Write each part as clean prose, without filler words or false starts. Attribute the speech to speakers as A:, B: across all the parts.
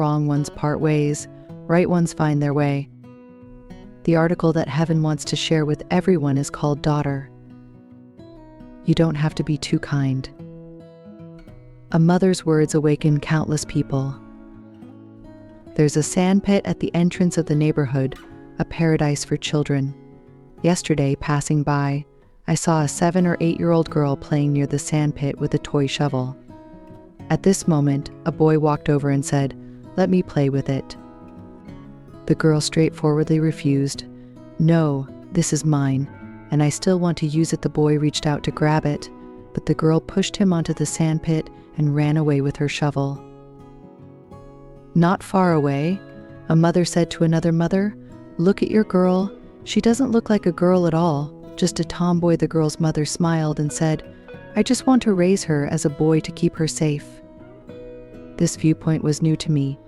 A: wrong ones part ways, right ones find their way. The article that heaven wants to share with everyone is called Daughter. You don't have to be too kind. A mother's words awaken countless people. There's a sandpit at the entrance of the neighborhood, a paradise for children. Yesterday, passing by, I saw a 7 or 8-year-old girl playing near the sandpit with a toy shovel. At this moment, a boy walked over and said, "Let me play with it." The girl straightforwardly refused. "No, this is mine, and I still want to use it." The boy reached out to grab it, but the girl pushed him onto the sandpit and ran away with her shovel. Not far away, a mother said to another mother, "Look at your girl. She doesn't look like a girl at all, just a tomboy." The girl's mother smiled and said, "I just want to raise her as a boy to keep her safe." This viewpoint was new to me,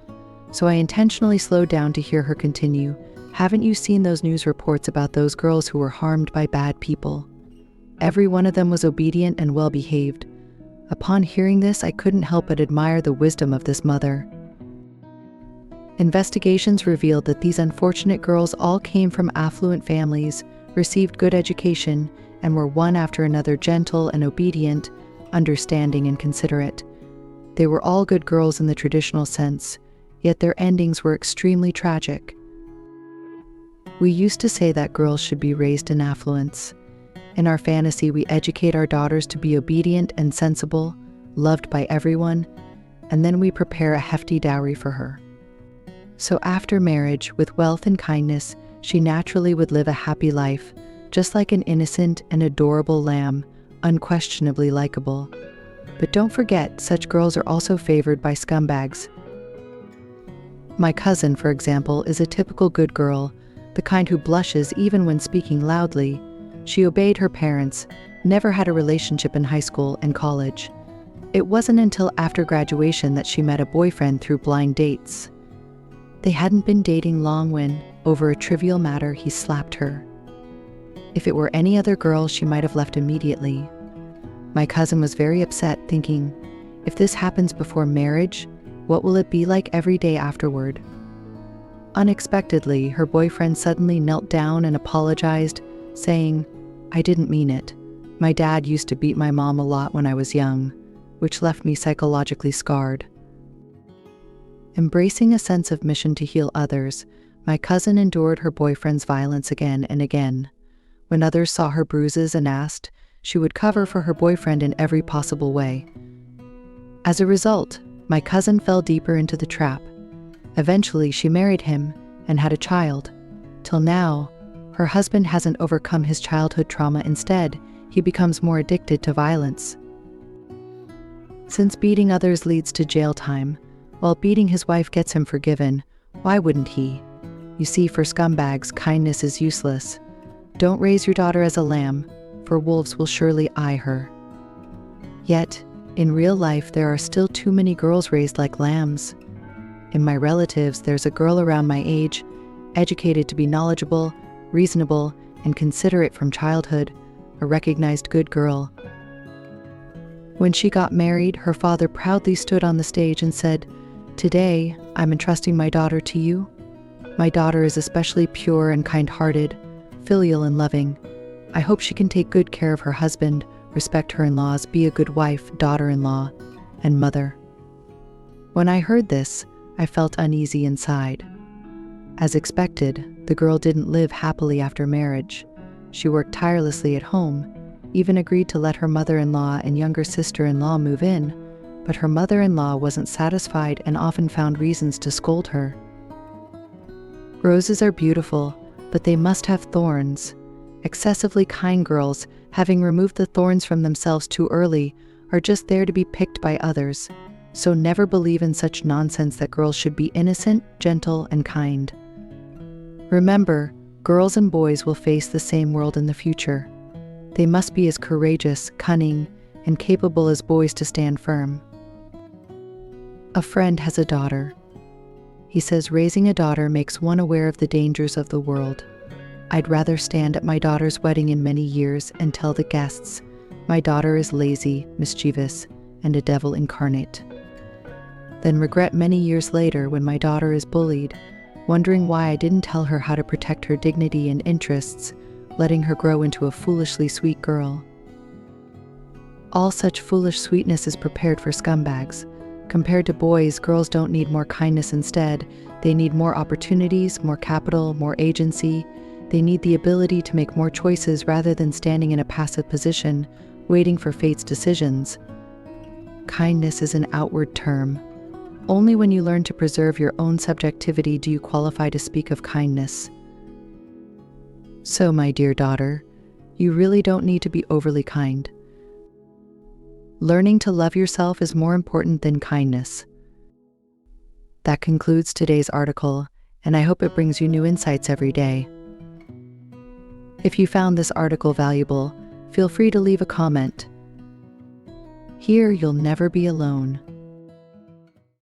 A: so I intentionally slowed down to hear her continue. "Haven't you seen those news reports about those girls who were harmed by bad people? Every one of them was obedient and well-behaved." Upon hearing this, I couldn't help but admire the wisdom of this mother. Investigations revealed that these unfortunate girls all came from affluent families, received good education, and were one after another gentle and obedient, understanding and considerate. They were all good girls in the traditional sense, yet their endings were extremely tragic. We used to say that girls should be raised in affluence. In our fantasy, we educate our daughters to be obedient and sensible, loved by everyone, and then we prepare a hefty dowry for her. So after marriage, with wealth and kindness, she naturally would live a happy life, just like an innocent and adorable lamb, unquestionably likable. But don't forget, such girls are also favored by scumbags. My cousin, for example, is a typical good girl, the kind who blushes even when speaking loudly. She obeyed her parents, never had a relationship in high school and college. It wasn't until after graduation that she met a boyfriend through blind dates. They hadn't been dating long when, over a trivial matter, he slapped her. If it were any other girl, she might have left immediately. My cousin was very upset, thinking, if this happens before marriage, what will it be like every day afterward? Unexpectedly, her boyfriend suddenly knelt down and apologized, saying, "I didn't mean it. My dad used to beat my mom a lot when I was young," which left me psychologically scarred. Embracing a sense of mission to heal others, my cousin endured her boyfriend's violence again and again. When others saw her bruises and asked, she would cover for her boyfriend in every possible way. As a result, my cousin fell deeper into the trap. Eventually, she married him and had a child. Till now, her husband hasn't overcome his childhood trauma. Instead, he becomes more addicted to violence. Since beating others leads to jail time, while beating his wife gets him forgiven, why wouldn't he? You see, for scumbags, kindness is useless. Don't raise your daughter as a lamb, for wolves will surely eye her. Yet, in real life, there are still too many girls raised like lambs. In my relatives, there's a girl around my age, educated to be knowledgeable, reasonable, and considerate from childhood, a recognized good girl. When she got married, her father proudly stood on the stage and said, "Today, I'm entrusting my daughter to you. My daughter is especially pure and kind-hearted, filial and loving. I hope she can take good care of her husband, respect her in-laws, be a good wife, daughter-in-law, and mother." When I heard this, I felt uneasy inside. As expected, the girl didn't live happily after marriage. She worked tirelessly at home, even agreed to let her mother-in-law and younger sister-in-law move in, but her mother-in-law wasn't satisfied and often found reasons to scold her. Roses are beautiful, but they must have thorns. Excessively kind girls, having removed the thorns from themselves too early, are just there to be picked by others. So never believe in such nonsense that girls should be innocent, gentle, and kind. Remember, girls and boys will face the same world in the future. They must be as courageous, cunning, and capable as boys to stand firm. A friend has a daughter. He says raising a daughter makes one aware of the dangers of the world. I'd rather stand at my daughter's wedding in many years and tell the guests, my daughter is lazy, mischievous, and a devil incarnate. then regret many years later when my daughter is bullied, wondering why I didn't tell her how to protect her dignity and interests, letting her grow into a foolishly sweet girl. All such foolish sweetness is prepared for scumbags. Compared to boys, girls don't need more kindness. Instead, they need more opportunities, more capital, more agency. They need the ability to make more choices rather than standing in a passive position, waiting for fate's decisions. Kindness is an outward term. Only when you learn to preserve your own subjectivity do you qualify to speak of kindness. So, my dear daughter, you really don't need to be overly kind. Learning to love yourself is more important than kindness. That concludes today's article, and I hope it brings you new insights every day. If you found this article valuable, feel free to leave a comment. Here, you'll never be alone.